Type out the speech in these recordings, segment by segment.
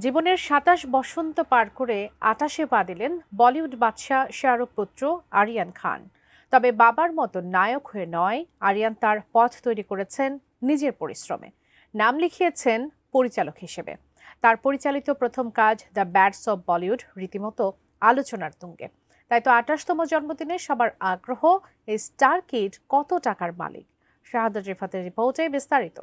জীবনের ২৭ বসন্ত পার করে ২৮-এ পা দিলেন বলিউড বাদশা শাহরুখ পুত্র আরিয়ান খান। তবে বাবার মতো নায়ক হয়ে নয়, আরিয়ান তার পথ তৈরি করেছেন নিজের পরিশ্রমে। নাম লিখিয়েছেন পরিচালক হিসেবে। তার পরিচালিত প্রথম কাজ দ্য ব্যাডস অব বলিউড রীতিমতো আলোচনার তুঙ্গে। তাই তো ২৮তম জন্মদিনে সবার আগ্রহ, এই স্টার কিড কত টাকার মালিক। শাহাদাত রিফাতের রিপোর্টে বিস্তারিত।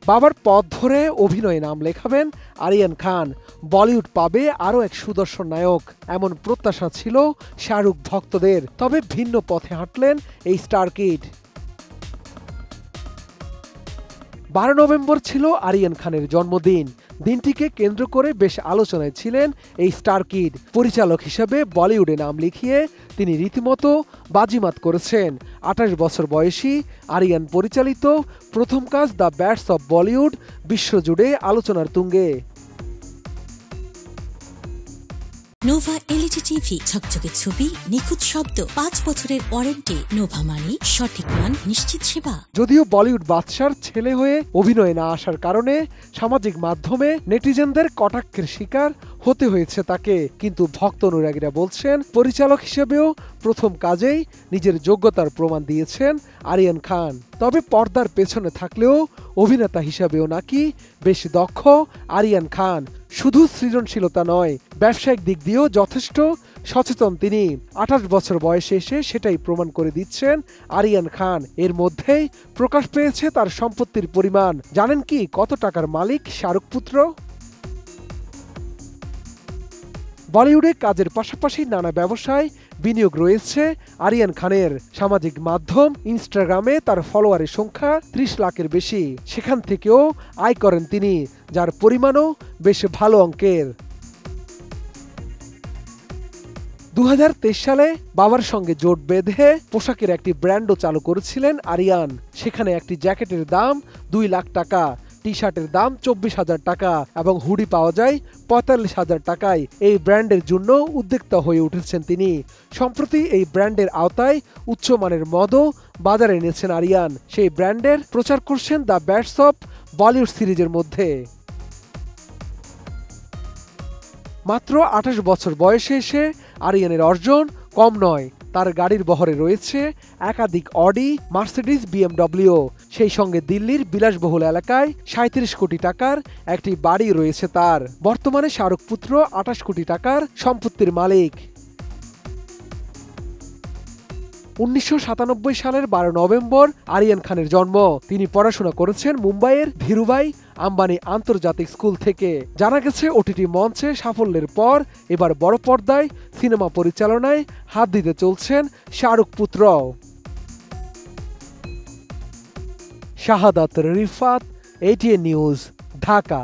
বাবার পথ ধরে অভিনয়ে নাম লেখাবেন আরিয়ান খান। বলিউড পাবে আরও এক সুদর্শন নায়ক, এমন প্রত্যাশা ছিল শাহরুখ ভক্তদের। তবে ভিন্ন পথে হাঁটলেন এই স্টার কিড। 12 নভেম্বর ছিল আরিয়ান খানের জন্মদিন। দিনটিকে কেন্দ্র করে বেশ আলোচনায় ছিলেন এই স্টার কিড। পরিচালক হিসেবে বলিউডে নাম লিখিয়ে তিনি রীতিমতো বাজিমাত করেছেন। 28 বছর বয়সী আরিয়ান পরিচালিত প্রথম কাজ দ্য ব্যাডস অব বলিউড বিশ্বজুড়ে আলোচনার তুঙ্গে। নোভা এলইডি টিভি, ঝকঝকে ছবি, নিখুঁত শব্দ, 5 বছরের ওয়ারেন্টি। নোভা মানি সঠিক মান, নিশ্চিত সেবা। যদিও বলিউড বাদশার ছেলে হয়ে অভিনয়ে না আসার কারণে সামাজিক মাধ্যমে নেটিজেনদের কটাক্ষের শিকার হতে হয়েছে তাকে, কিন্তু ভক্ত অনুরাগীরা বলছেন পরিচালক হিসেবেও প্রথম কাজেই নিজের যোগ্যতার প্রমাণ দিয়েছেন আরিয়ান খান। তবে পর্দার পেছনে থাকলেও অভিনেতা হিসেবেও নাকি বেশ দক্ষ আরিয়ান খান। শুধু সৃজনশীলতা নয়, ব্যবসায়িক দিক দিয়েও যথেষ্ট সচেতন তিনি। 28 বছর বয়সে এসে সেটাই প্রমাণ করে দিচ্ছেন আরিয়ান খান। এর মধ্যেই প্রকাশ পেয়েছে তার সম্পত্তির পরিমাণ। জানেন কি কত টাকার মালিক শাহরুখ পুত্র? বলিউডে কাজের পাশাপাশি নানা ব্যবসায় বিনিয়োগ রয়েছে আরিয়ান খানের। সামাজিক মাধ্যম ইনস্টাগ্রামে তার ফলোয়ারের সংখ্যা 30 লাখের বেশি। সেখান থেকেও আয় করেন তিনি, যার পরিমাণও বেশ ভালো অঙ্কের। 2023 সালে বাবার সঙ্গে জোট বেঁধে পোশাকের একটি ব্র্যান্ডও চালু করেছিলেন আরিয়ান। সেখানে একটি জ্যাকেটের দাম 2 লাখ টাকা, টি শার্টের দাম 24,000 টাকা এবং হুডি পাওয়া যায় 45,000 টাকায়। এই ব্র্যান্ডের জন্য উদ্যোক্তা হয়ে উঠেছেন তিনি। সম্প্রতি এই ব্র্যান্ডের আওতায় উচ্চমানের মদও বাজারে এনেছেন আরিয়ান। সেই ব্র্যান্ডের প্রচার করছেন দ্য ব্যাডস অব বলিউড সিরিজের মধ্যে। মাত্র 28 বছর বয়সে এসে আরিয়ানের অর্জন কম নয়। তার গাড়ির বহরে রয়েছে একাধিক অডি, মার্সিডিজ, বিএমডব্লিউ। সেই সঙ্গে দিল্লির বিলাসবহুল এলাকায় 37 কোটি টাকার একটি বাড়ি রয়েছে তার। বর্তমানে শাহরুখ পুত্র 28 কোটি টাকার সম্পত্তির মালিক। 1997 সালের 12 নভেম্বর আরিয়ান খানের জন্ম। তিনি পড়াশোনা করেছেন মুম্বাইয়ের ধীরুভাই আম্বানি আন্তর্জাতিক স্কুল থেকে। জানা গেছে ওটিটি মঞ্চে সাফল্যের পর এবার বড় পর্দায় সিনেমা পরিচালনায় হাত দিতে চলছেন শাহরুখ পুত্র। শাহাদাত রিফাত, ATN নিউজ, ঢাকা।